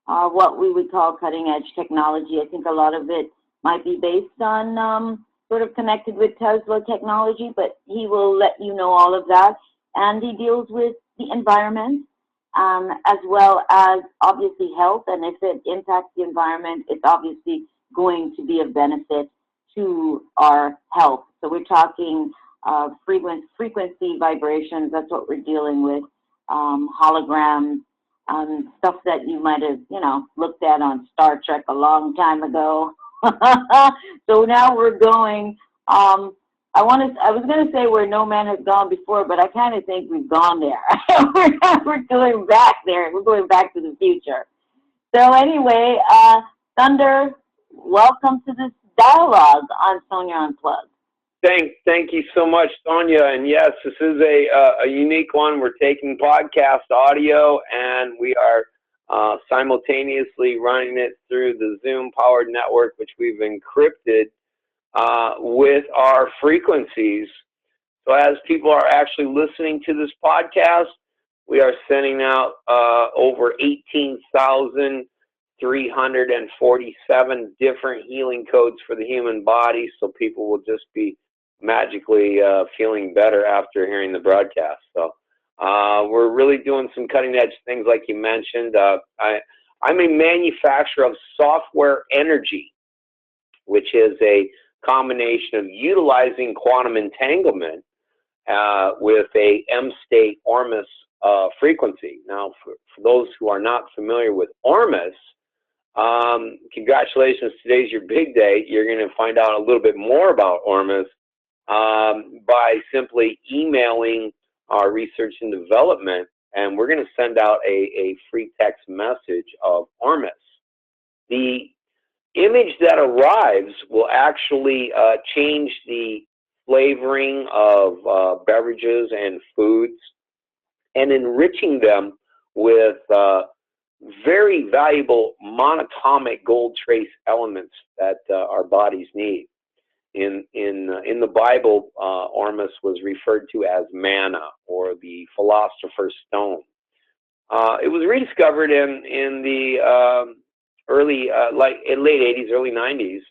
what we would call cutting-edge technology. I think a lot of it might be based on sort of connected with Tesla technology, but he will let you know all of that. And he deals with the environment as well as obviously health. And if it impacts the environment, it's obviously going to be of benefit to our health. So we're talking frequency vibrations. That's what we're dealing with. Holograms, stuff that you might have, looked at on Star Trek a long time ago. So now we're going, I was going to say where no man has gone before, but I kind of think we've gone there. We're going back there. We're going back to the future. So anyway, Thunder, welcome to this dialogue on Sonia Unplugged. Thank you so much, Sonia. And yes, this is a unique one. We're taking podcast audio, and we are simultaneously running it through the Zoom-powered network, which we've encrypted with our frequencies. So as people are actually listening to this podcast, we are sending out over 18,347 different healing codes for the human body, so people will just be magically feeling better after hearing the broadcast. So we're really doing some cutting-edge things like you mentioned. I'm a manufacturer of software energy, which is a combination of utilizing quantum entanglement with a M-state Ormus frequency. Now, for those who are not familiar with Ormus, congratulations, today's your big day. You're going to find out a little bit more about Ormus by simply emailing our research and development, and we're going to send out a free text message of Ormus. The image that arrives will actually change the flavoring of beverages and foods and enriching them with very valuable monatomic gold trace elements that our bodies need. In the Bible, Ormus was referred to as manna, or the philosopher's stone. It was rediscovered in the late 80s, early 90s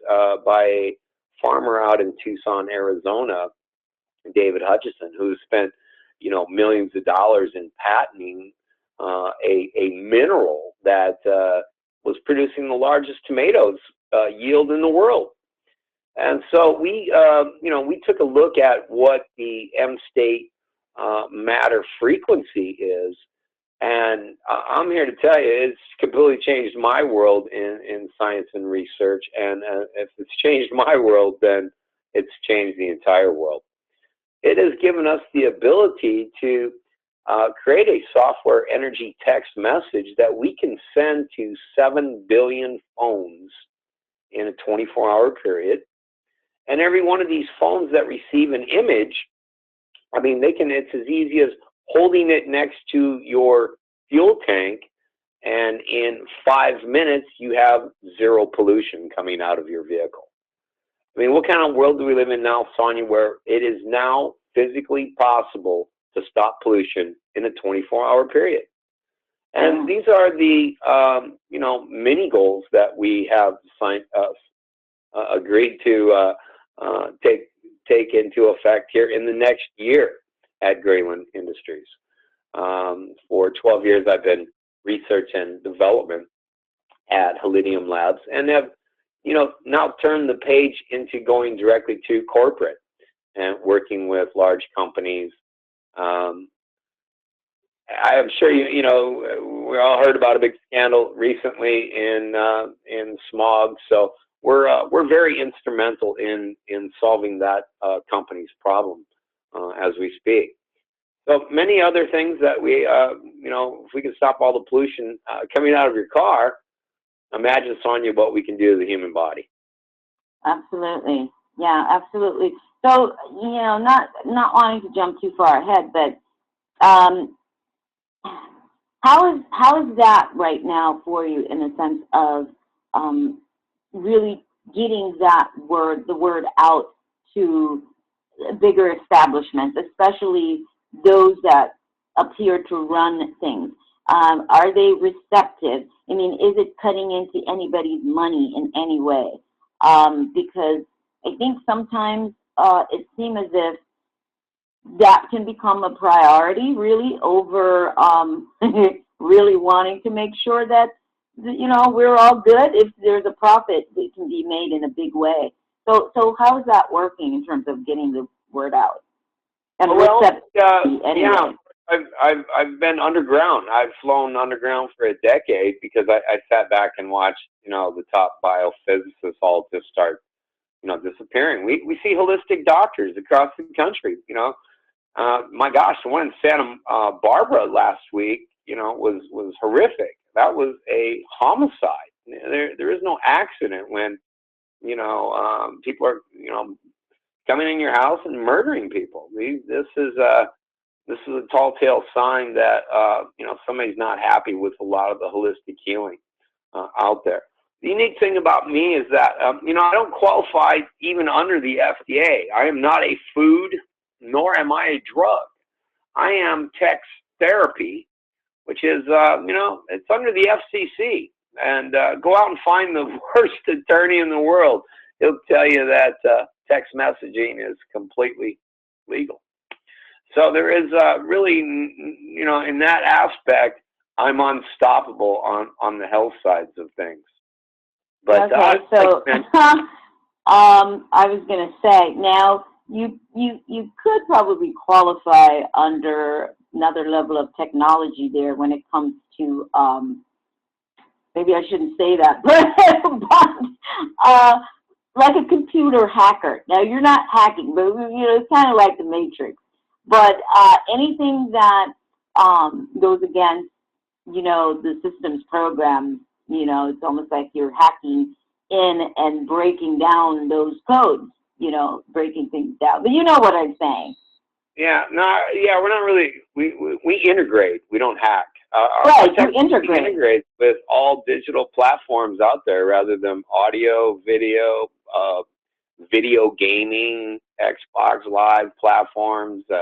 by a farmer out in Tucson, Arizona, David Hutchison, who spent millions of dollars in patenting a mineral that was producing the largest tomatoes yield in the world. And so we took a look at what the M-state matter frequency is, and I'm here to tell you it's completely changed my world in science and research, and if it's changed my world, then it's changed the entire world. It has given us the ability to create a software energy text message that we can send to 7 billion phones in a 24-hour period. And every one of these phones that receive an image, it's as easy as holding it next to your fuel tank, and in 5 minutes, you have zero pollution coming out of your vehicle. What kind of world do we live in now, Sonia, where it is now physically possible to stop pollution in a 24-hour period? And these are the, mini goals that we have agreed to take into effect here in the next year at Grayland Industries. For 12 years, I've been research and development at Helidium Labs, and have, now turned the page into going directly to corporate and working with large companies. I am sure we all heard about a big scandal recently in smog, so we're very instrumental in solving that company's problem as we speak. So many other things that we, if we can stop all the pollution coming out of your car, imagine, Sonia, what we can do to the human body. Absolutely. Yeah, absolutely. So, not wanting to jump too far ahead, but how is that right now for you in the sense of really getting the word out to bigger establishments, especially those that appear to run things? Are they receptive? I mean, is it cutting into anybody's money in any way? Because I think sometimes it seems as if that can become a priority, really, over really wanting to make sure that, you know, we're all good. If there's a profit, it can be made in a big way. So how is that working in terms of getting the word out? And Well, anyway. yeah, I've been underground. I've flown underground for a decade because I sat back and watched, you know, the top biophysicists all just start, you know, disappearing. We see holistic doctors across the country, you know. My gosh, the one in Santa Barbara last week, you know, was horrific. That was a homicide. There is no accident when, you know, people are, you know, coming in your house and murdering people. This is a tall tale sign that you know, somebody's not happy with a lot of the holistic healing out there. The unique thing about me is that you know, I don't qualify even under the FDA. I am not a food, nor am I a drug. I am text therapy, which is you know, it's under the FCC. And go out and find the worst attorney in the world. He'll tell you that text messaging is completely legal. So there is really, you know, in that aspect, I'm unstoppable on the health sides of things. But okay, so I was going to say, now you could probably qualify under another level of technology there when it comes to maybe I shouldn't say that, but like a computer hacker. Now, you're not hacking, but, you know, it's kind of like the Matrix. But anything that goes against, you know, the system's programs, you know, it's almost like you're hacking in and breaking down those codes, you know, breaking things down. But you know what I'm saying. Yeah, no, yeah, we're not really, we integrate, we don't hack. Right, you integrate. Integrate with all digital platforms out there rather than audio, video, video gaming, Xbox Live platforms. We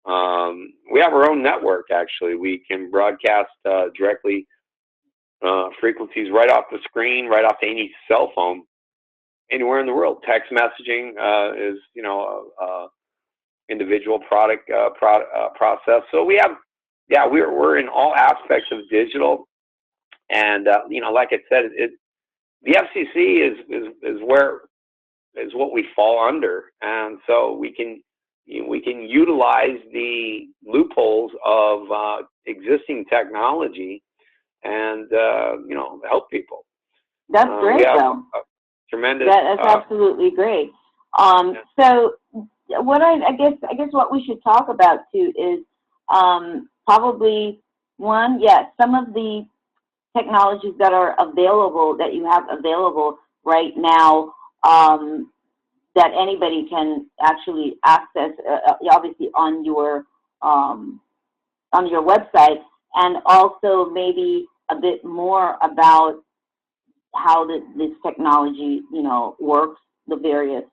have our own network, actually. We can broadcast directly frequencies right off the screen, right off any cell phone, anywhere in the world. Text messaging is, you know, individual product process. So we have, yeah, we're in all aspects of digital, and you know, like I said, the FCC is what we fall under, and so we can utilize the loopholes of existing technology and you know, help people. That's great, though. Tremendous. That's absolutely great. Yeah. So what I guess what we should talk about too is probably one, yes, some of the technologies that are available, that you have available right now, that anybody can actually access, obviously on your website, and also maybe a bit more about how this technology, you know, works, the various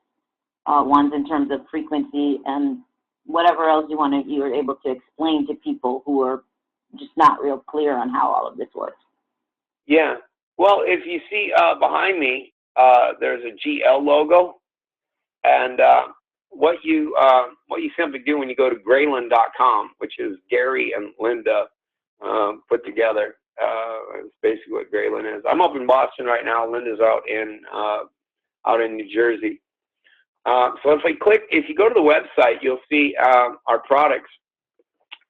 ones in terms of frequency and whatever else you're able to explain to people who are just not real clear on how all of this works. Yeah. Well, if you see behind me, there's a GL logo, and what you simply do when you go to Grayland.com, which is Gary and Linda put together, is basically what Grayland is. I'm up in Boston right now. Linda's out in New Jersey. So if you go to the website, you'll see our products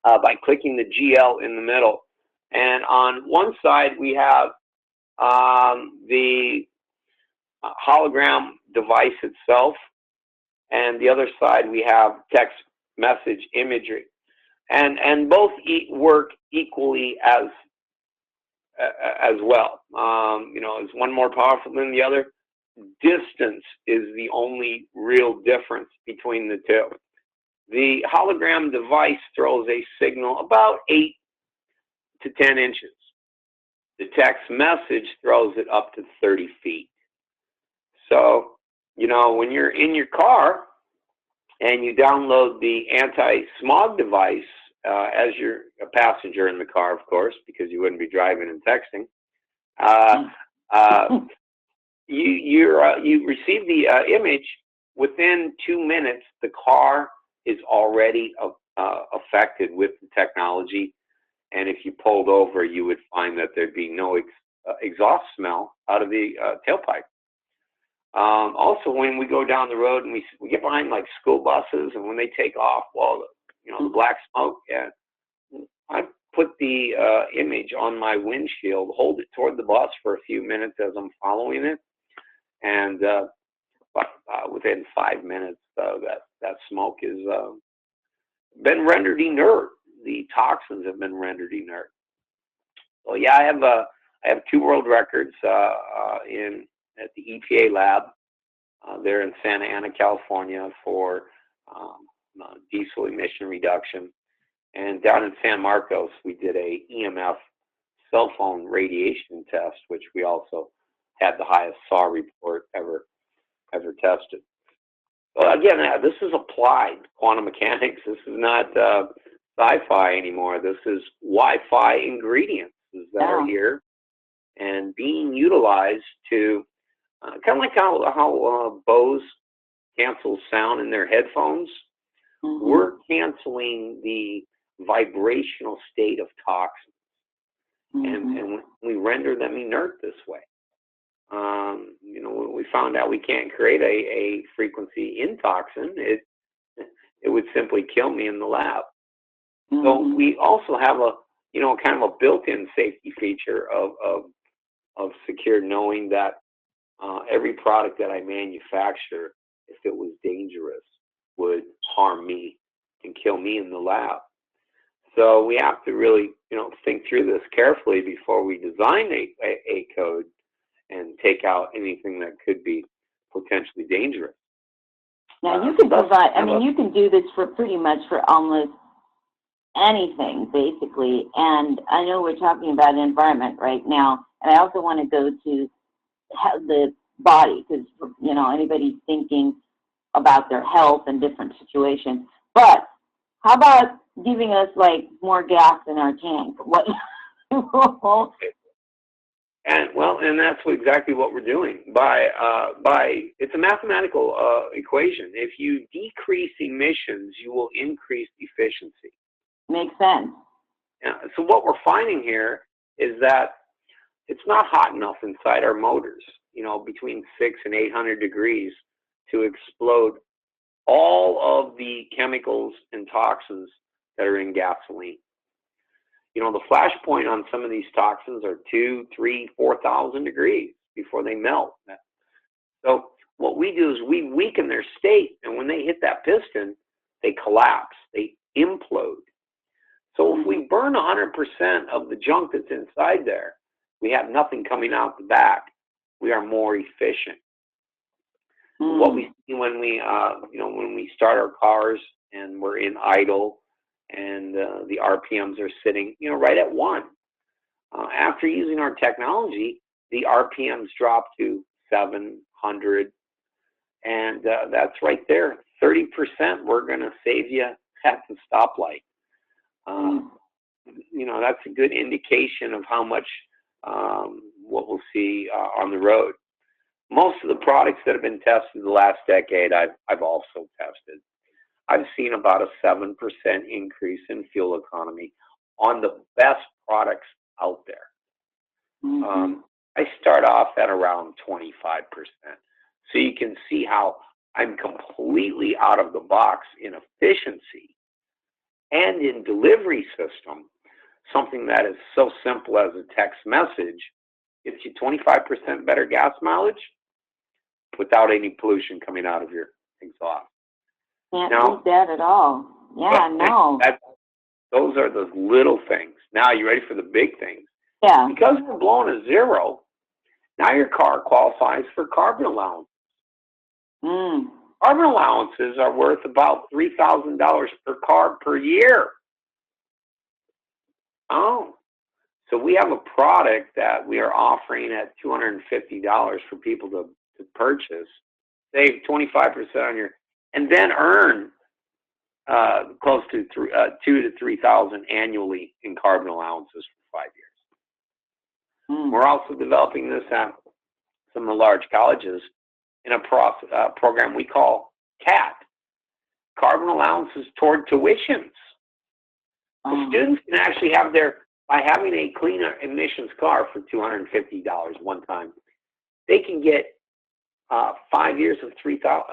by clicking the GL in the middle. And on one side, we have the hologram device itself, and the other side, we have text message imagery. And both work equally as well. You know, is one more powerful than the other? Distance is the only real difference between the two. The hologram device throws a signal about 8 to 10 inches. The text message throws it up to 30 feet. So, you know, when you're in your car and you download the anti-smog device as you're a passenger in the car, of course, because you wouldn't be driving and texting. You receive the image. Within 2 minutes, the car is already affected with the technology, and if you pulled over, you would find that there'd be no exhaust smell out of the tailpipe. Also, when we go down the road and we get behind like school buses, and when they take off, well, the black smoke, yeah, I put the image on my windshield, hold it toward the bus for a few minutes as I'm following it, and within 5 minutes, that smoke has been rendered inert. The toxins have been rendered inert. So yeah, I have 2 world records at the EPA lab there in Santa Ana, California, for diesel emission reduction. And down in San Marcos, we did a EMF cell phone radiation test, which we also had the highest SAW report ever tested. Well, again, this is applied quantum mechanics. This is not sci-fi anymore. This is Wi-Fi ingredients that are here and being utilized to kind of like how Bose cancels sound in their headphones. We're canceling the vibrational state of toxins, and we render them inert this way. We found out we can't create a frequency in toxin. It would simply kill me in the lab. So we also have a kind of a built-in safety feature of secure, knowing that every product that I manufacture, if it was dangerous, would harm me and kill me in the lab. So we have to really, think through this carefully before we design a code and take out anything that could be potentially dangerous. Now you can provide, you can do this for pretty much for almost anything, basically. And I know we're talking about environment right now, and I also want to go to the body, because, anybody's thinking about their health and different situations. But how about giving us, like, more gas in our tank? What? And that's exactly what we're doing. It's a mathematical equation. If you decrease emissions, you will increase efficiency. Makes sense. Yeah, so what we're finding here is that it's not hot enough inside our motors, between 600 and 800 degrees to explode all of the chemicals and toxins that are in gasoline. The flash point on some of these toxins are 2,000, 3,000, 4,000 degrees before they melt. So what we do is we weaken their state, and when they hit that piston, they collapse, they implode. So if we burn 100% of the junk that's inside there, we have nothing coming out the back. We are more efficient. What we see when we start our cars and we're in idle, and the RPMs are sitting, right at 1. After using our technology, the RPMs drop to 700, and that's right there. 30% we're going to save you at the stoplight. That's a good indication of how much what we'll see on the road. Most of the products that have been tested the last decade, I've also tested. I've seen about a 7% increase in fuel economy on the best products out there. I start off at around 25%. So you can see how I'm completely out of the box in efficiency and in delivery system. Something that is so simple as a text message gets you 25% better gas mileage without any pollution coming out of your exhaust. Can't beat that at all. Yeah, no. Those are the little things. Now, you ready for the big things? Yeah. Because we're blowing a zero, now your car qualifies for carbon allowance. Carbon allowances are worth about $3,000 per car per year. So we have a product that we are offering at $250 for people to purchase, save 25% on your, and then earn close to 2,000 to 3,000 annually in carbon allowances for 5 years. We're also developing this at some of the large colleges in a program we call CAT, carbon allowances toward tuitions. So students can actually have by having a cleaner emissions car for $250 one time, they can get 5 years of 3,000,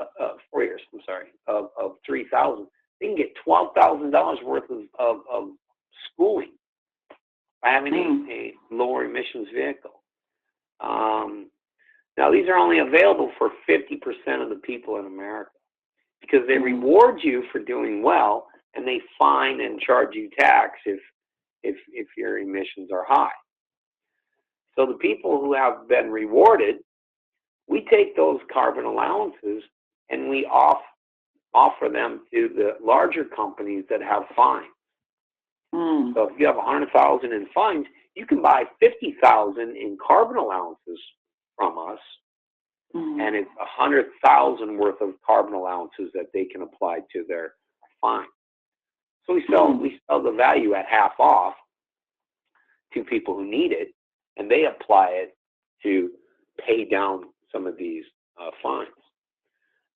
4 years, I'm sorry, of 3,000. They can get $12,000 worth of schooling by having a lower emissions vehicle. Now, these are only available for 50% of the people in America because they reward you for doing well, and they fine and charge you tax if your emissions are high. So the people who have been rewarded, we take those carbon allowances and we offer them to the larger companies that have fines. So if you have 100,000 in fines, you can buy 50,000 in carbon allowances from us, and it's 100,000 worth of carbon allowances that they can apply to their fine. So we sell the value at half off to people who need it, and they apply it to pay down some of these fines.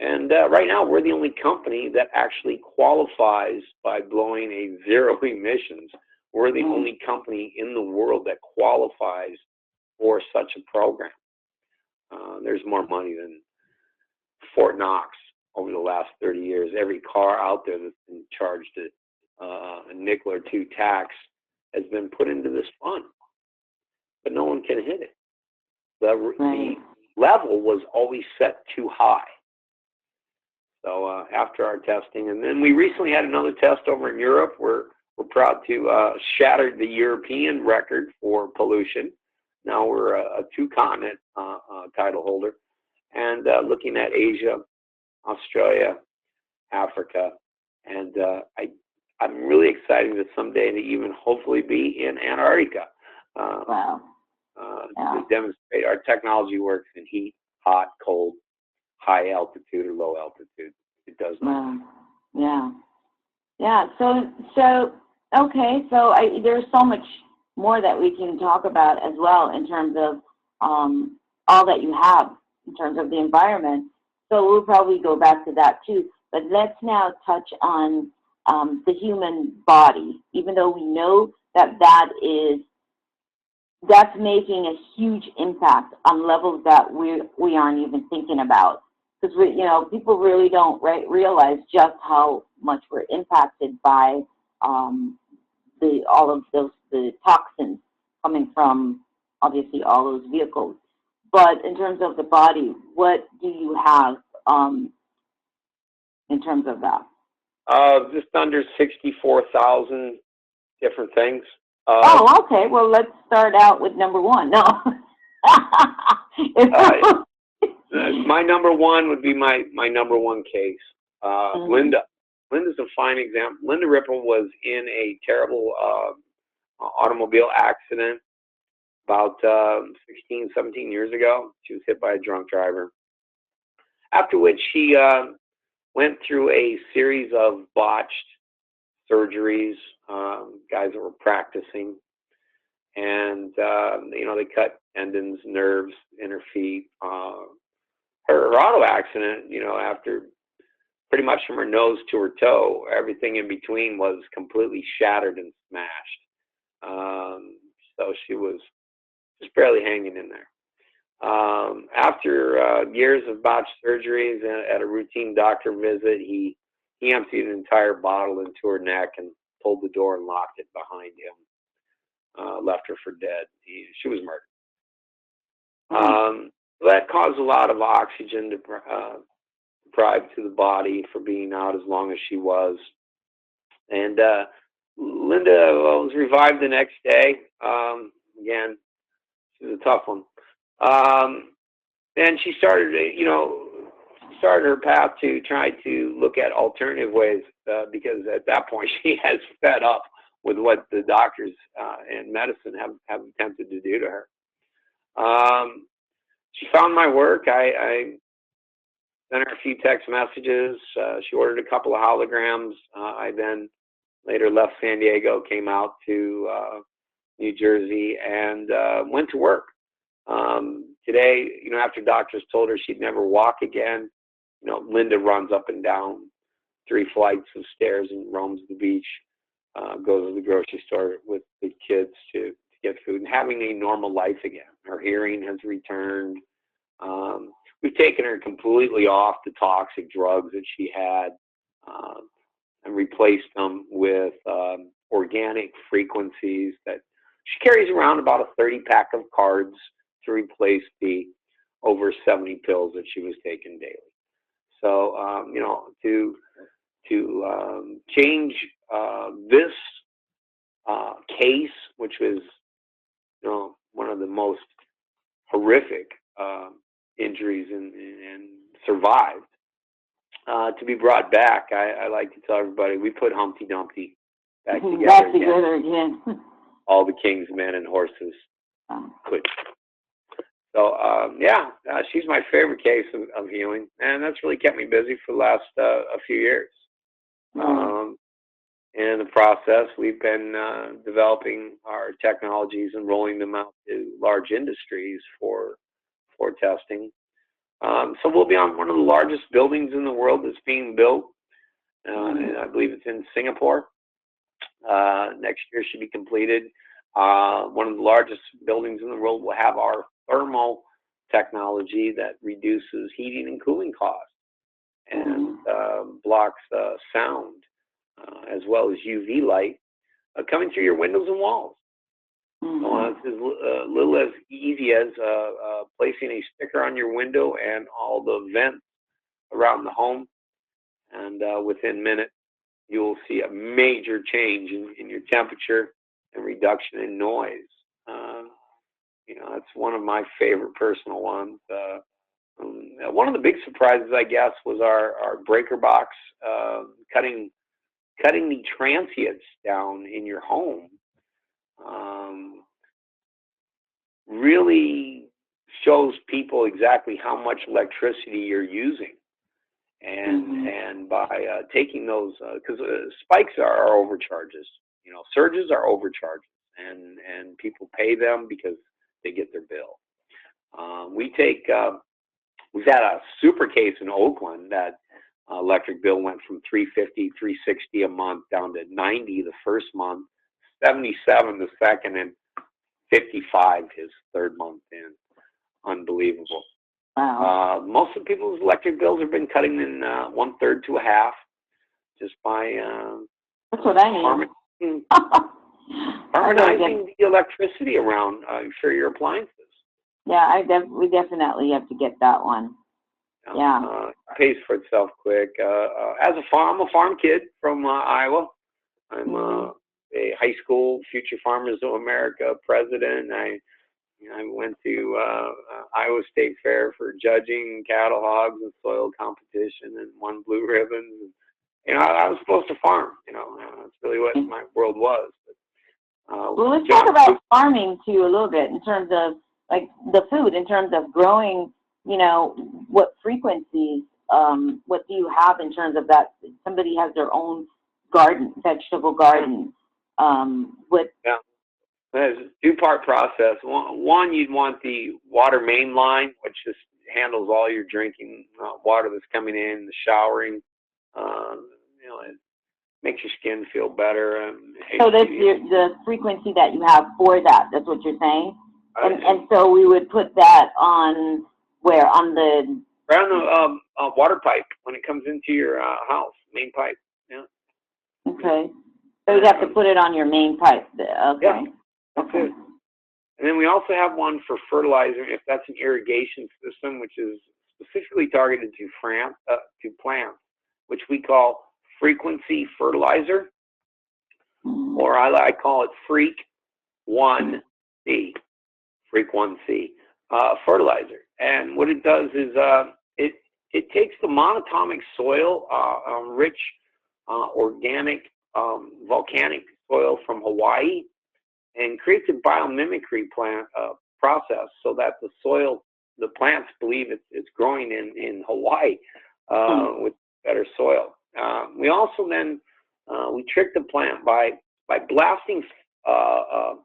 And right now, we're the only company that actually qualifies by blowing a zero emissions. We're the only company in the world that qualifies for such a program. There's more money than Fort Knox over the last 30 years. Every car out there that's been charged a nickel or two tax has been put into this fund, but no one can hit it. The level was always set too high. So after our testing, and then we recently had another test over in Europe. We're proud to shatter the European record for pollution. Now we're a two-continent title holder, and looking at Asia, Australia, Africa, and I'm really excited to someday to even hopefully be in Antarctica. To demonstrate our technology works in heat, hot, cold, high altitude or low altitude. It does not. So okay. So there's so much more that we can talk about as well in terms of all that you have in terms of the environment. So we'll probably go back to that too. But let's now touch on the human body, even though we know that's making a huge impact on levels that we aren't even thinking about. Because people really don't realize just how much we're impacted by all of the toxins coming from obviously all those vehicles. But in terms of the body, what do you have in terms of that? Just under 64,000 different things. Okay. Well, let's start out with number one. No. My number one would be my number one case. Linda. Linda's a fine example. Linda Ripple was in a terrible automobile accident about 16, 17 years ago. She was hit by a drunk driver. After which she went through a series of botched surgeries, guys that were practicing. And, they cut tendons, nerves in her feet. Her auto accident, after pretty much from her nose to her toe, everything in between was completely shattered and smashed. So she was just barely hanging in there. After years of botched surgeries at a routine doctor visit, he emptied an entire bottle into her neck and pulled the door and locked it behind him. Left her for dead. She was murdered. That caused a lot of oxygen deprived to the body for being out as long as she was. And Linda was revived the next day. Again, she was a tough one. And she started, started her path to try to look at alternative ways because at that point she has fed up with what the doctors and medicine have attempted to do to her. She found my work. I sent her a few text messages. She ordered a couple of holograms. I then later left San Diego, came out to New Jersey, and went to work. Today, you know, after doctors told her she'd never walk again, you know, Linda runs up and down 3 flights of stairs and roams the beach, goes to the grocery store with the kids to get food, and having a normal life again. Her hearing has returned. We've taken her completely off the toxic drugs that she had, and replaced them with organic frequencies that she carries around about a 30-pack of cards to replace the over 70 pills that she was taking daily. So, you know, to change this case, which was, you know, one of the most horrific injuries and survived, to be brought back, I like to tell everybody, we put Humpty Dumpty back together again. All the king's men and horses could. So, yeah, she's my favorite case of healing, and that's really kept me busy for the last a few years. In the process, we've been developing our technologies and rolling them out to large industries for testing. So we'll be on one of the largest buildings in the world that's being built. And I believe it's in Singapore. Next year should be completed. One of the largest buildings in the world will have our thermal technology that reduces heating and cooling costs and blocks sound, as well as UV light coming through your windows and walls. So it's as little as easy as placing a sticker on your window and all the vents around the home, and within minutes you'll see a major change in your temperature and reduction in noise. You know, it's one of my favorite personal ones. One of the big surprises, I guess, was our breaker box, cutting the transients down in your home. Really shows people exactly how much electricity you're using, and by taking those, because spikes are overcharges, you know, surges are overcharges, and people pay them because they get their bill. We've had a super case in Oakland that electric bill went from $350, $360 a month down to $90 the first month, $77 the second, and $55 his third month in. Unbelievable. Wow. Most of the people's electric bills have been cutting in 1/3 to a half, just by that's what I mean. Harmonizing the electricity around for your appliances. Yeah, we definitely have to get that one. Yeah. It pays for itself quick. I'm a farm kid from Iowa. I'm a high school Future Farmers of America president. I went to Iowa State Fair for judging cattle, hogs, and soil competition, and won blue ribbons. You know, I was supposed to farm. You know, that's really what my world was. But, well, let's talk about farming too a little bit in terms of like the food, in terms of growing. You know, what frequencies? What do you have in terms of that? Somebody has their own garden, vegetable garden. Yeah. There's a 2-part process. One, you'd want the water main line, which just handles all your drinking water that's coming in, the showering. You know, it makes your skin feel better. So that's the frequency that you have for that. That's what you're saying. And so we would put that on where? On the water pipe when it comes into your house, main pipe. Yeah. Okay. So you'd have to put it on your main pipe. Okay. Yeah. Okay. And then we also have one for fertilizer, if that's an irrigation system, which is specifically targeted to plants, which we call frequency fertilizer, or I call it Freak 1C, frequency fertilizer. And what it does is it takes the monatomic soil, rich organic volcanic soil from Hawaii, and creates a biomimicry process so that the soil the plants believe it's growing in Hawaii with better soil. We also then we trick the plant by blasting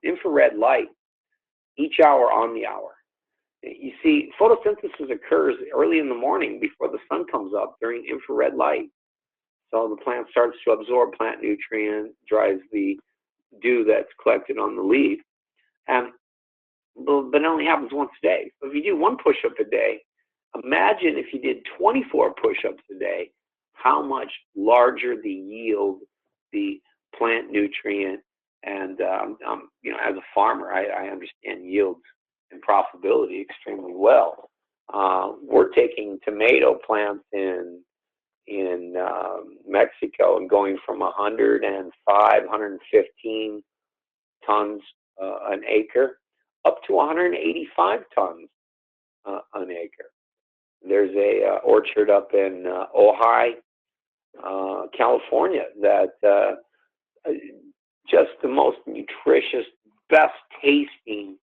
infrared light each hour on the hour. You see, photosynthesis occurs early in the morning before the sun comes up during infrared light. So the plant starts to absorb plant nutrient, drives the dew that's collected on the leaf, but it only happens once a day. So if you do 1 push-up a day, imagine if you did 24 push-ups a day, how much larger the yield, the plant nutrient, and you know, as a farmer, I understand yields and profitability extremely well. We're taking tomato plants in Mexico and going from 105, 115 tons an acre up to 185 tons an acre. There's a orchard up in Ojai, California, that just the most nutritious, best tasting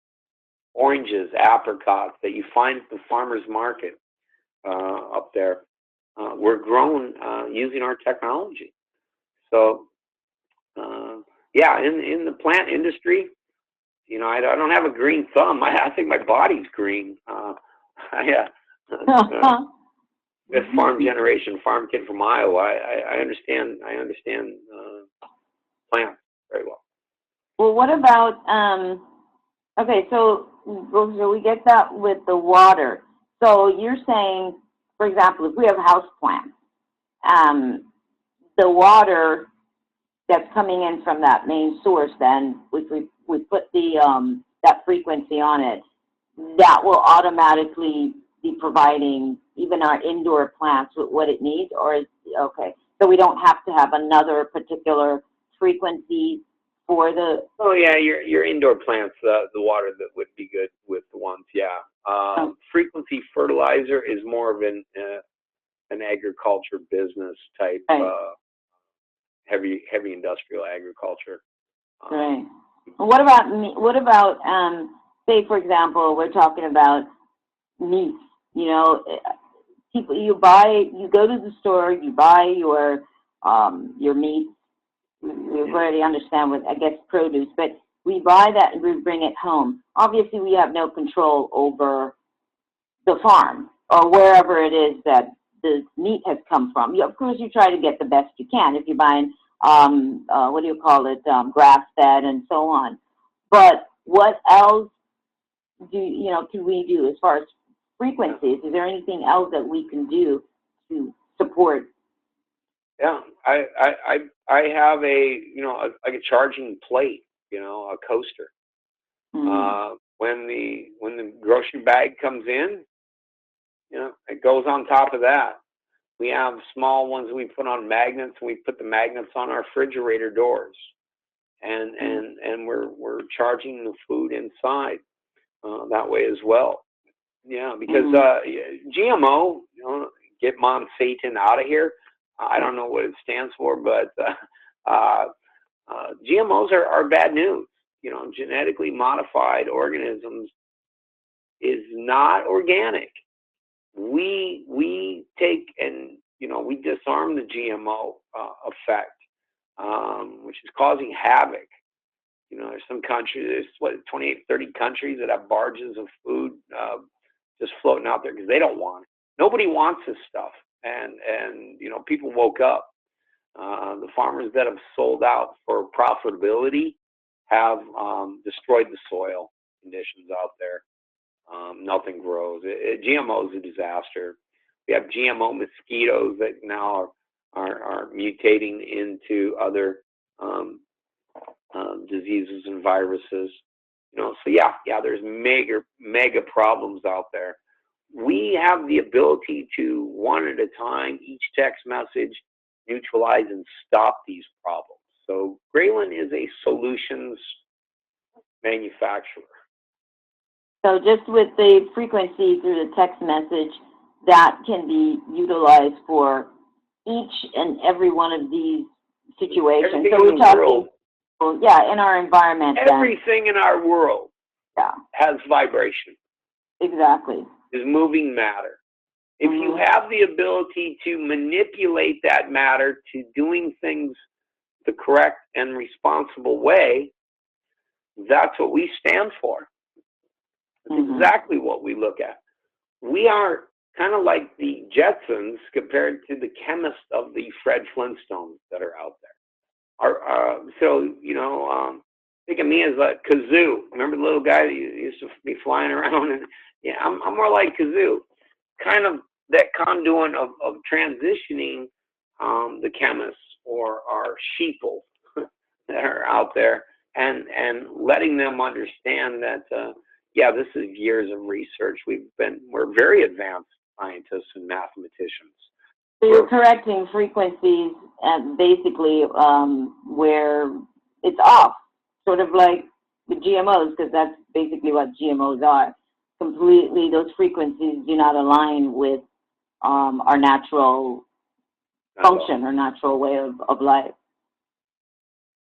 oranges, apricots that you find at the farmer's market up there were grown using our technology. So, yeah, in the plant industry, you know, I don't have a green thumb. I think my body's green. This farm generation, farm kid from Iowa, I understand plants very well. Well, what about, okay, so we get that with the water. So you're saying, for example, if we have house plants, the water that's coming in from that main source, then if we put the that frequency on it, that will automatically be providing even our indoor plants with what it needs, or is, okay, so we don't have to have another particular frequency for the... Oh yeah, your indoor plants, the water that would be good with the ones, yeah. Frequency fertilizer is more of an agriculture business type, right. Heavy industrial agriculture. Right. What about say for example, we're talking about meat. You know, people, you go to the store, you buy your meat. We already understand what, I guess, produce, but we buy that and we bring it home. Obviously, we have no control over the farm or wherever it is that the meat has come from. Of course, you try to get the best you can if you're buying, what do you call it, grass-fed and so on. But what else can we do as far as frequencies? Is there anything else that we can do to support? Yeah, I have like a charging plate, a coaster. Mm-hmm. When the grocery bag comes in, it goes on top of that. We have small ones that we put on magnets, and we put the magnets on our refrigerator doors, and we're charging the food inside that way as well. Yeah, because GMO, get Monsanto out of here. I don't know what it stands for, but GMOs are bad news. Genetically modified organisms is not organic. We take and we disarm the GMO effect, which is causing havoc. There's some countries, there's 28, 30 countries that have barges of food just floating out there because they don't want it. Nobody wants this stuff, and people woke up. The farmers that have sold out for profitability have destroyed the soil conditions out there. Nothing grows. GMO is a disaster. We have GMO mosquitoes that now are mutating into other diseases and viruses. So yeah, there's mega problems out there. We have the ability to, one at a time, each text message, neutralize and stop these problems. So Grayland is a solutions manufacturer. So just with the frequency through the text message, that can be utilized for each and every one of these situations. Everything so we're talking, world, in our environment. Everything in our world has vibration. Exactly. is moving matter. If you have the ability to manipulate that matter to doing things the correct and responsible way, that's what we stand for. That's exactly what we look at. We are kind of like the Jetsons compared to the chemists of the Fred Flintstones that are out there. So, you know, think of me as a Kazoo. Remember the little guy that used to be flying around? And yeah, I'm more like Kazoo, kind of that conduit of transitioning the chemists or our sheeple that are out there, and letting them understand that yeah, this is years of research. We're very advanced scientists and mathematicians. So you're correcting frequencies at basically where it's off, sort of like the GMOs, because that's basically what GMOs are. Completely, those frequencies do not align with our natural function or natural way of life.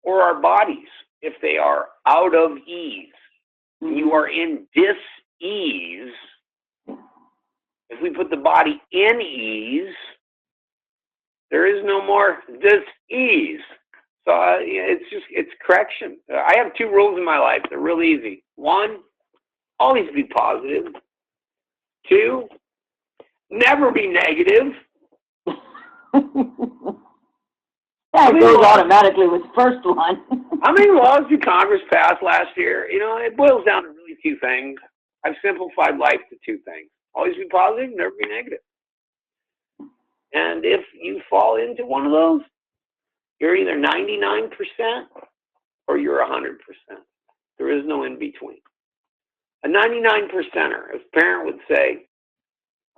Or our bodies, if they are out of ease. You are in dis-ease. If we put the body in ease, there is no more dis-ease. So it's correction. I have 2 rules in my life. They're real easy. 1, always be positive. 2, never be negative. That goes automatically with the first one. How many laws did Congress pass last year? You know, it boils down to really 2 things. I've simplified life to 2 things. Always be positive, never be negative. And if you fall into one of those, you're either 99% or you're 100%. There is no in between. A 99%er, as a parent would say,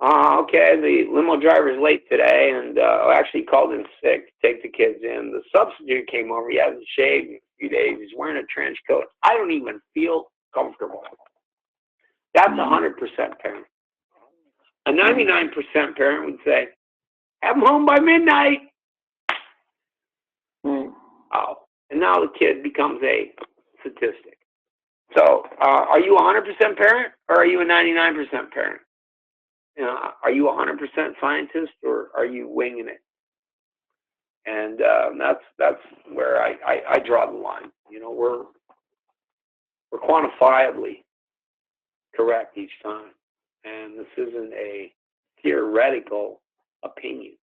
okay, the limo driver's late today, and actually called in sick to take the kids in. The substitute came over. He hasn't shaved in a few days. He's wearing a trench coat. I don't even feel comfortable. That's 100% parent. A 99% parent would say, have him home by midnight. Oh, and now the kid becomes a statistic. So are you a 100% parent, or are you a 99% parent? You know, are you a 100% scientist, or are you winging it? And that's where I draw the line. You know, we're quantifiably correct each time, and this isn't a theoretical opinion.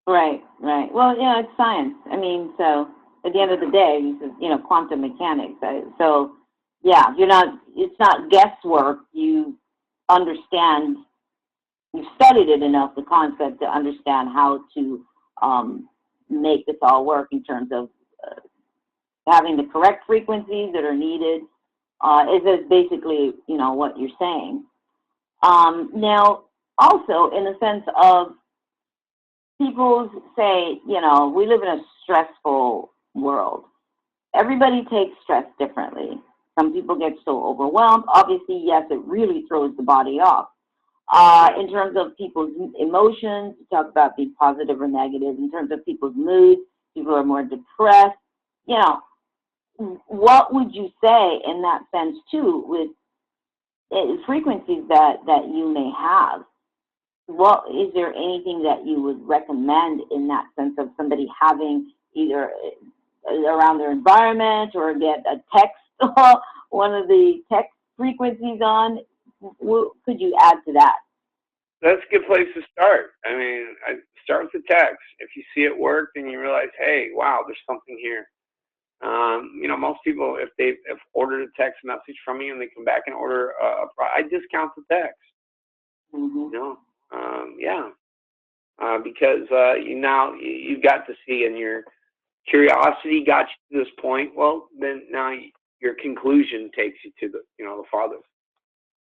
Right. Well, yeah, it's science. I mean, so at the end of the day, you know, quantum mechanics. So yeah, it's not guesswork. You understand. You've studied it enough, the concept, to understand how to make this all work in terms of having the correct frequencies that are needed. Is basically, you know, what you're saying. Now, also in the sense of people say, you know, we live in a stressful world. Everybody takes stress differently. Some people get so overwhelmed. Obviously, yes, it really throws the body off. In terms of people's emotions, you talk about being positive or negative. In terms of people's moods, people are more depressed. You know, what would you say in that sense, too, with frequencies that you may have? What is there anything that you would recommend in that sense of somebody having either around their environment or get a text, one of the text frequencies on? What could you add to that? That's a good place to start. I mean, start with the text. If you see it work and you realize, hey, wow, there's something here. You know, most people, if they've ordered a text message from me and they come back and order I discount the text. You know, because you've got to see, and your curiosity got you to this point. Well, then now your conclusion takes you to the farthest.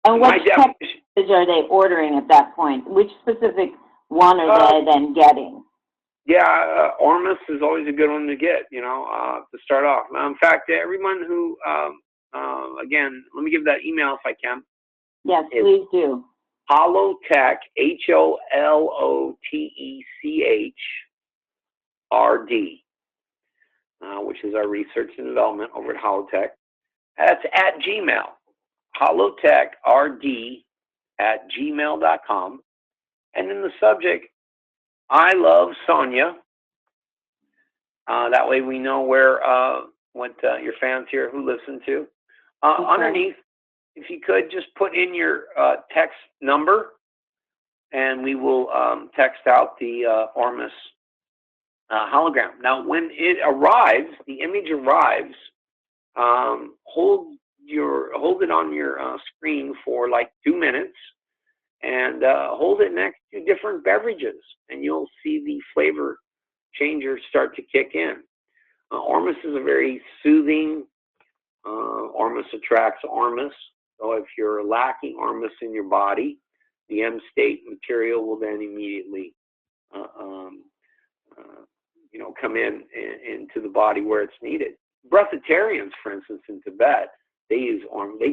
And which text are they ordering at that point? Which specific one are they then getting? Yeah, Ormus is always a good one to get, you know, to start off. In fact, everyone who, again, let me give that email if I can. Yes, please do. Holotech, HOLOTECHRD, which is our research and development over at Holotech. That's at Gmail. HolotechRD @gmail.com, and in the subject, I love Sonia. That way we know where what your fans here who listen to. Okay. Underneath, if you could just put in your text number, and we will text out the Ormus hologram. Now, when it arrives, the image arrives. Hold it on your screen for like 2 minutes, and hold it next to different beverages, and you'll see the flavor changers start to kick in. Ormus is a very soothing. Ormus attracts Ormus. So if you're lacking Ormus in your body, the M-state material will then immediately, come into the body where it's needed. Breatharians, for instance, in Tibet, they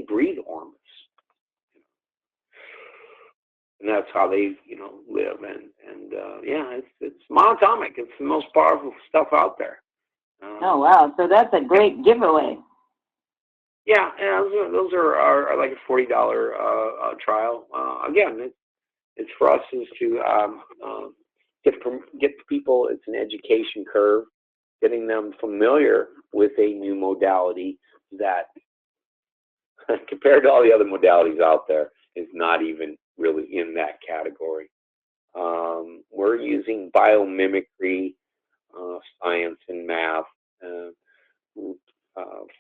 breathe Ormus, and that's how they, live. And it's monatomic. It's the most powerful stuff out there. Oh wow! So that's a great giveaway. Yeah, those are like a $40 trial. Again, it's for us is to get people. It's an education curve, getting them familiar with a new modality that, compared to all the other modalities out there, is not even really in that category. We're using biomimicry, science and math,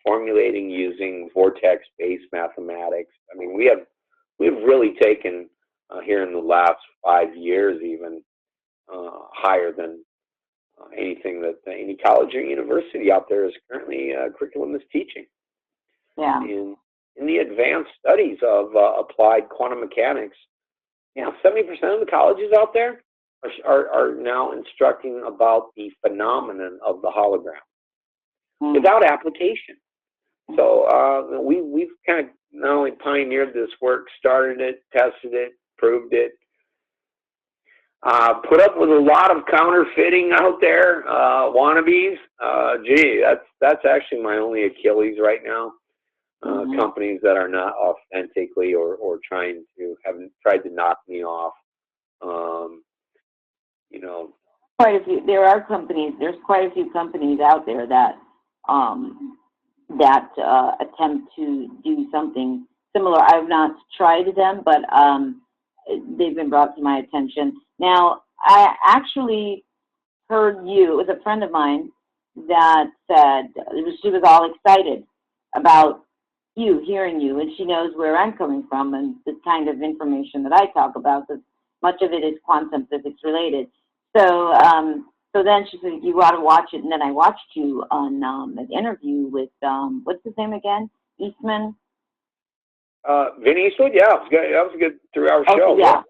formulating using vortex-based mathematics. I mean, we've really taken here in the last 5 years even higher than anything that any college or university out there is currently curriculum is teaching. Yeah. In the advanced studies of applied quantum mechanics, 70% of the colleges out there are now instructing about the phenomenon of the hologram without application. So we've kind of not only pioneered this work, started it, tested it, proved it, put up with a lot of counterfeiting out there, wannabes. That's actually my only Achilles right now. Companies that are not authentically or haven't tried to knock me off. Quite a few. There's quite a few companies out there that attempt to do something similar. I've not tried them, but they've been brought to my attention. Now, I actually heard it was a friend of mine that said she was all excited about hearing you, and she knows where I'm coming from and the kind of information that I talk about, because much of it is quantum physics related. So then she said, you ought to watch it. And then I watched you on an interview with, what's his name again? Eastman? Vinny Eastwood? Yeah, it was good. That was a good 3-hour show. Yeah.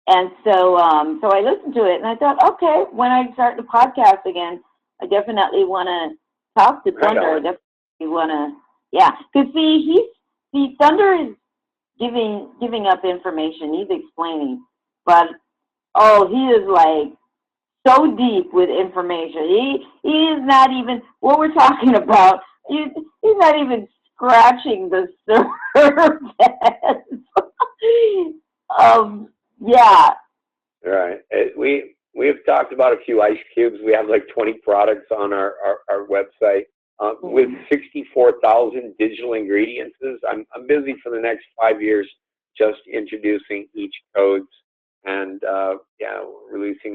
And so I listened to it, and I thought, okay, when I start the podcast again, I definitely want to talk to Thunder. I definitely want to, because Thunder is giving up information. He's explaining, but he is like so deep with information. He is not even what we're talking about. He's not even scratching the surface. Right. We've talked about a few ice cubes. We have like 20 products on our website with 64,000 digital ingredients. I'm busy for the next 5 years just introducing each codes and releasing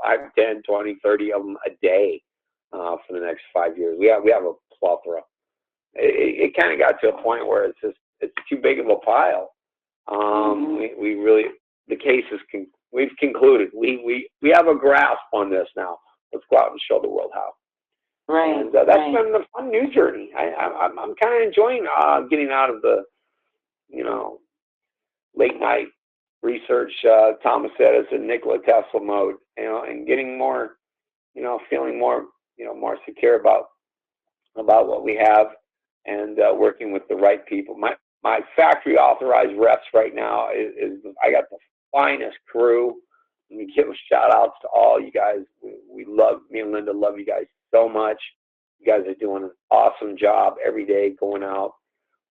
5, 10, 20, 30 of them a day for the next 5 years. We have a plethora. It kind of got to a point where it's too big of a pile. We really, the case is we've concluded. We have a grasp on this now. Let's go out and show the world how. Right. And that's been a fun new journey. I'm kind of enjoying getting out of the late night research, Thomas Edison, Nikola Tesla mode, and getting more, feeling more, more secure about what we have, and working with the right people. My factory authorized reps right now is I got the finest crew. Let me give shout outs to all you guys. Me and Linda love you guys so much. You guys are doing an awesome job every day, going out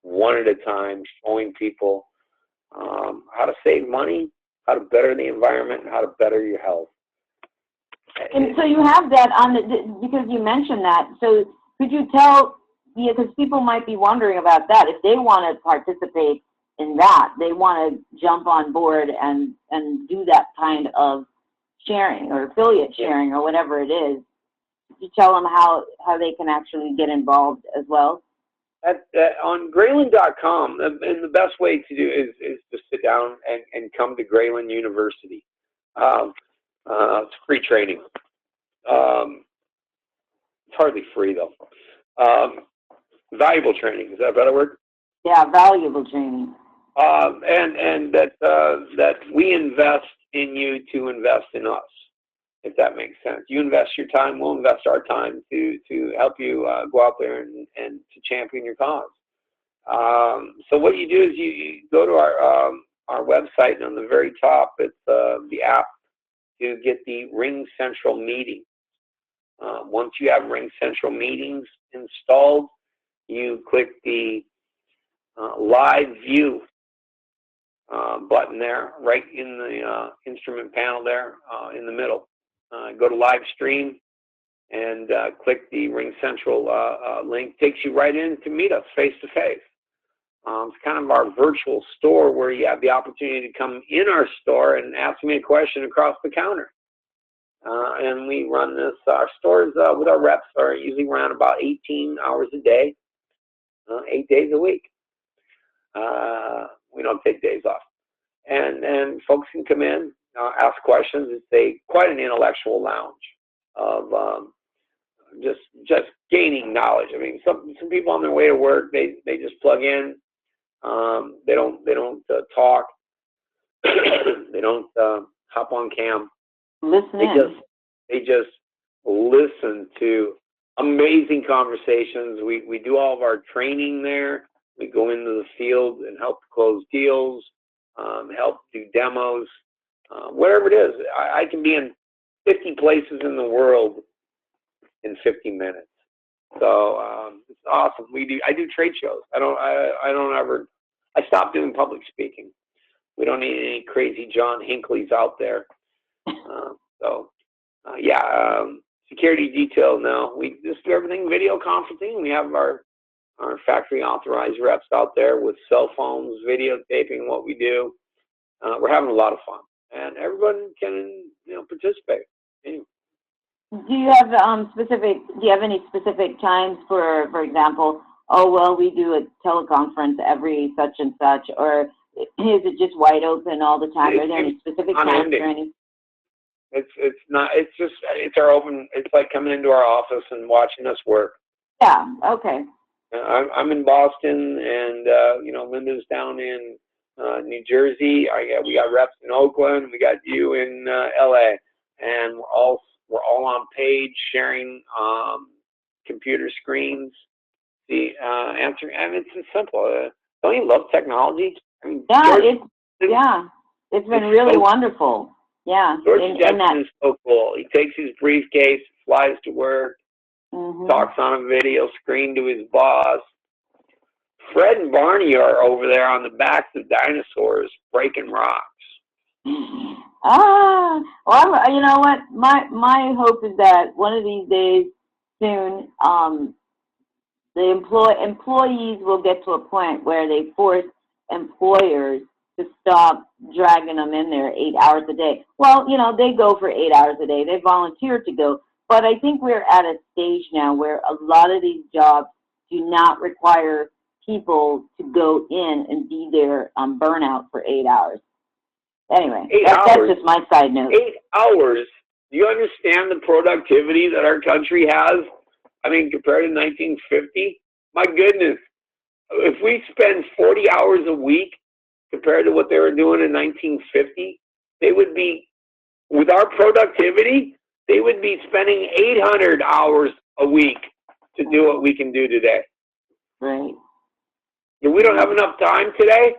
one at a time, showing people how to save money, how to better the environment, and how to better your health. And so you have that on because you mentioned that. So could you tell, because people might be wondering about that, if they want to participate in that, they want to jump on board and do that kind of sharing or affiliate sharing or whatever it is. You tell them how they can actually get involved as well. On Grayland.com, and the best way to do is to sit down and come to Grayland University. It's free training. It's hardly free though. Valuable training, is that a better word? Yeah, valuable training. And that we invest in you to invest in us, if that makes sense. You invest your time, we'll invest our time to help you go out there and to champion your cause. So what you do is you go to our website, and on the very top, it's the app to get the Ring Central meeting. Once you have Ring Central meetings installed, you click the live view button there, right in the instrument panel there in the middle. Go to live stream and click the Ring Central link. Takes you right in to meet us face to face. It's kind of our virtual store where you have the opportunity to come in our store and ask me a question across the counter. And we run this, our stores with our reps are usually around about 18 hours a day, 8 days a week. We don't take days off. And folks can come in, ask questions. It's quite an intellectual lounge of just gaining knowledge. I mean, some people on their way to work, they just plug in. They don't talk. They don't hop on cam. They just listen to amazing conversations. We do all of our training there. We go into the field and help close deals, help do demos, whatever it is. I can be in 50 places in the world in 50 minutes. So it's awesome. I do trade shows. I stopped doing public speaking. We don't need any crazy John Hinckley's out there. Security detail now. We just do everything video conferencing. We have our factory authorized reps out there with cell phones, videotaping what we do. We're having a lot of fun, and everyone can participate. Yeah. Do you have any specific times for example, we do a teleconference every such and such, or is it just wide open all the time? Are there any specific times or any? It's not. It's our open. It's like coming into our office and watching us work. Yeah. Okay. I'm in Boston, and Linda's down in New Jersey. We got reps in Oakland. We got you in LA, and we're all on page sharing computer screens. The answer, and it's simple. Don't you love technology? I mean, it's been really wonderful. Yeah, George Jetson is so cool. He takes his briefcase, flies to work, talks on a video screen to his boss. Fred and Barney are over there on the backs of dinosaurs breaking rocks. Well, you know what? My hope is that one of these days, soon, the employees will get to a point where they force employers to stop dragging them in there 8 hours a day. Well, they go for 8 hours a day. They volunteer to go. But I think we're at a stage now where a lot of these jobs do not require people to go in and be there on burnout for 8 hours. Anyway, that's just my side note. 8 hours? Do you understand the productivity that our country has? I mean, compared to 1950? My goodness. If we spend 40 hours a week compared to what they were doing in 1950, they would be, with our productivity, they would be spending 800 hours a week to do what we can do today. Right. If we don't have enough time today,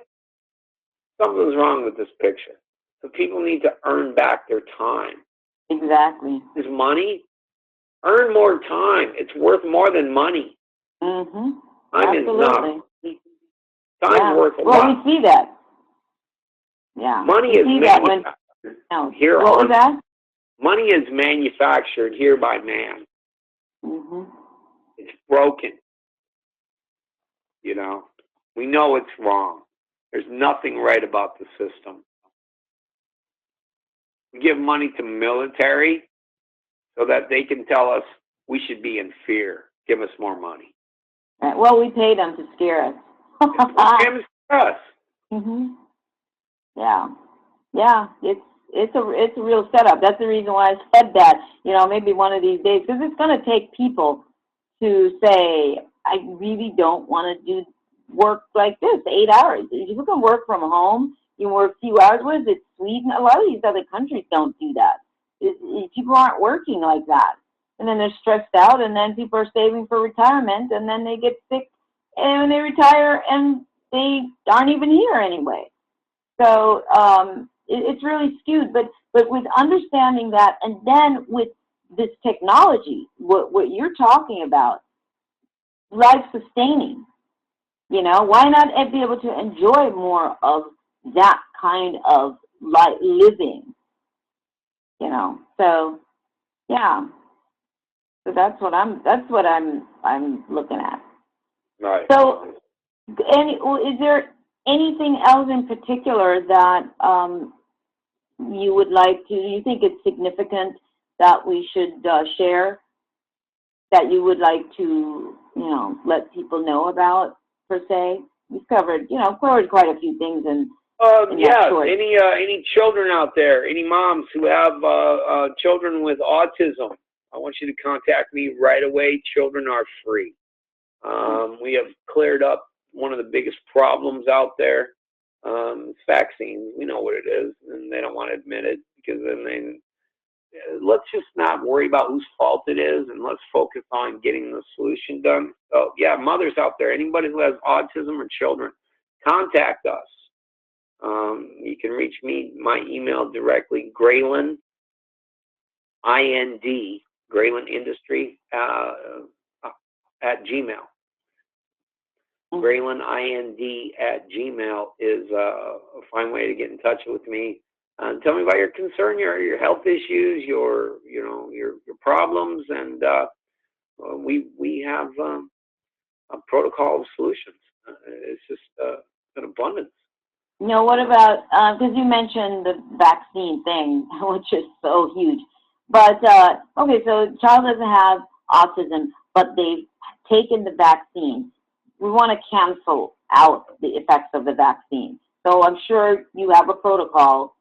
something's wrong with this picture. So people need to earn back their time. Exactly. Is money? Earn more time. It's worth more than money. Mm-hmm. Time Absolutely. is not. Time's worth a lot. Well, we see that. Yeah. Money You is see that when, here what was that? money is manufactured here by man. Mm-hmm. It's broken. You know, we know it's wrong. There's nothing right about the system. We give money to military so that they can tell us we should be in fear. Give us more money. Well, we pay them to scare us. Scare us. Mhm. Yeah. Yeah. It's a real setup. That's the reason why I said that. You know, maybe one of these days, because it's going to take people to say, I really don't want to do work like this, 8 hours. If you can work from home, you work a few hours. What is it, Sweden? A lot of these other countries don't do that. People aren't working like that. And then they're stressed out, and then people are saving for retirement, and then they get sick, and when they retire, and they aren't even here anyway. So it's really skewed. But with understanding that, and then with this technology, what you're talking about, life-sustaining, you know, why not be able to enjoy more of that kind of living, you know? So, yeah. So that's what I'm looking at. Right. So, is there anything else in particular that you would like to? You think it's significant that we should share? That you would like to, you know, let people know about per se? We've covered quite a few things in yeah. short. Any children out there? Any moms who have children with autism? I want you to contact me right away. Children are free. We have cleared up one of the biggest problems out there. It's vaccines. We know what it is, and they don't want to admit it because then let's just not worry about whose fault it is, and let's focus on getting the solution done. So, yeah, mothers out there, anybody who has autism or children, contact us. You can reach me, my email directly, Grayland, IND, Grayland Industry, at Gmail. Grayland, IND at Gmail is a fine way to get in touch with me. Tell me about your concern, your health issues, your problems, and we have a protocol of solutions. It's just an abundance. You know, what about, because you mentioned the vaccine thing, which is so huge. But, okay, so the child doesn't have autism, but they've taken the vaccine. We want to cancel out the effects of the vaccine. So I'm sure you have a protocol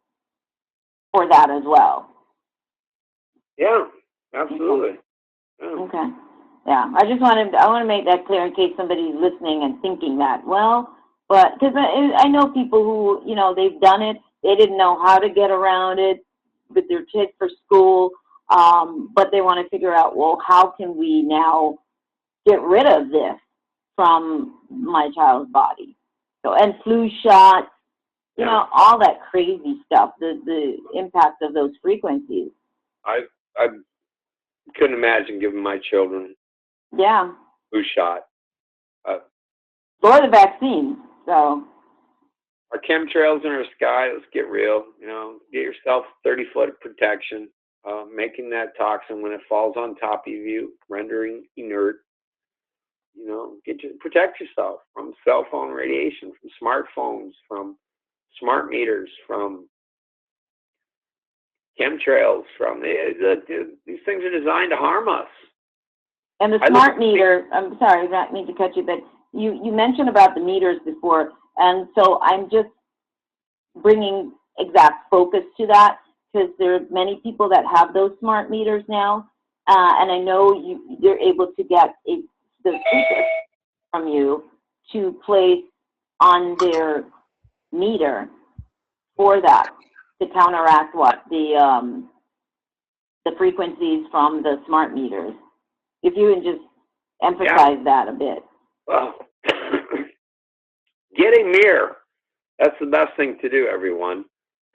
for that as well. Yeah, absolutely. Okay. Yeah, I want to make that clear in case somebody's listening and thinking that, well, but because I know people who, you know, they've done it, they didn't know how to get around it with their kids for school, but they want to figure out, well, how can we now get rid of this from my child's body? So, and flu shots, you know, all that crazy stuff, the impact of those frequencies. I couldn't imagine giving my children flu shot. Or the vaccine. So our chemtrails in our sky, let's get real. You know, get yourself 30-foot of protection, making that toxin when it falls on top of you, rendering inert. You know, protect yourself from cell phone radiation, from smartphones, from smart meters, from chemtrails, from these things are designed to harm us. And the smart meter, I'm sorry, I don't mean to cut you, but you mentioned about the meters before, and so I'm just bringing exact focus to that because there are many people that have those smart meters now, and I know you're able to get the speaker from you to place on their meter for that to counteract the frequencies from the smart meters. If you can just emphasize that a bit. Well, get a mirror. That's the best thing to do, everyone.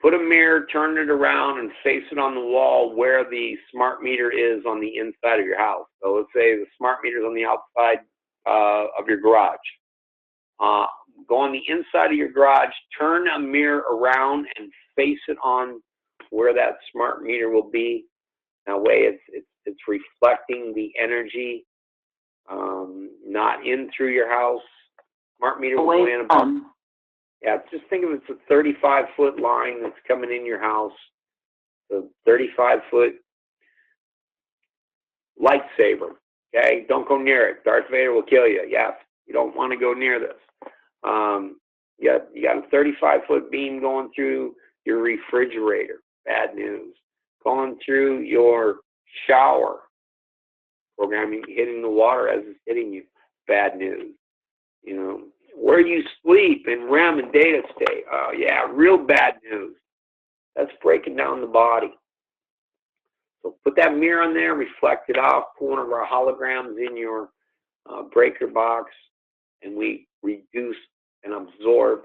Put a mirror, turn it around, and face it on the wall where the smart meter is on the inside of your house. So let's say the smart meter is on the outside of your garage. go on the inside of your garage, turn a mirror around and face it on where that smart meter will be. That way it's reflecting the energy, not in through your house. Smart meter will go in about, yeah, just think of it as a 35-foot line that's coming in your house. The 35-foot lightsaber, okay? Don't go near it. Darth Vader will kill you. Yeah, you don't want to go near this. You got a 35-foot beam going through your refrigerator. Bad news. Going through your shower. Programming hitting the water as it's hitting you. Bad news. You know, where you sleep in REM and data state. Oh, yeah, real bad news. That's breaking down the body. So put that mirror on there, reflect it off, put one of our holograms in your breaker box, and we reduce and absorb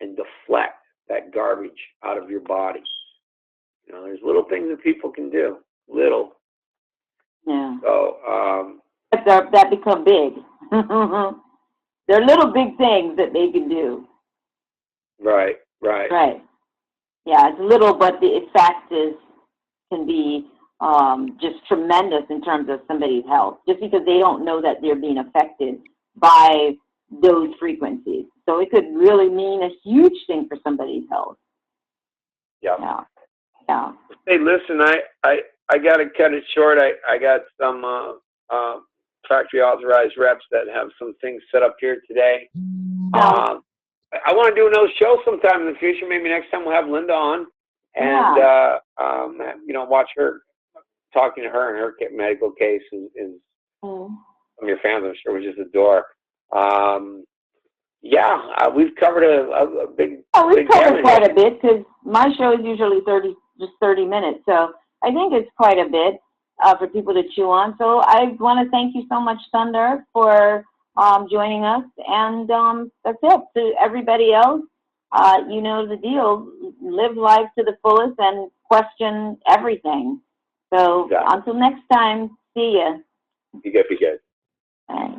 and deflect that garbage out of your body. You know, there's little things that people can do. Little. Yeah. So, that become big. There are little big things that they can do. Right. Right. Yeah, it's little, but the effect can be just tremendous in terms of somebody's health, just because they don't know that they're being affected by those frequencies. So it could really mean a huge thing for somebody's health. Yeah. Yeah. Hey, listen, I got to cut it short. I got some factory authorized reps that have some things set up here today. I want to do another show sometime in the future. Maybe next time we'll have Linda on and you know, watch her, talking to her and her medical case is some of your fans, I'm sure, would just adore. We've covered a big. Oh, we've covered quite a bit, because my show is usually 30 minutes. So I think it's quite a bit for people to chew on. So I want to thank you so much, Thunder, for joining us. And that's it. To everybody else, you know the deal. Live life to the fullest and question everything. So until next time, see ya. You get. Bye.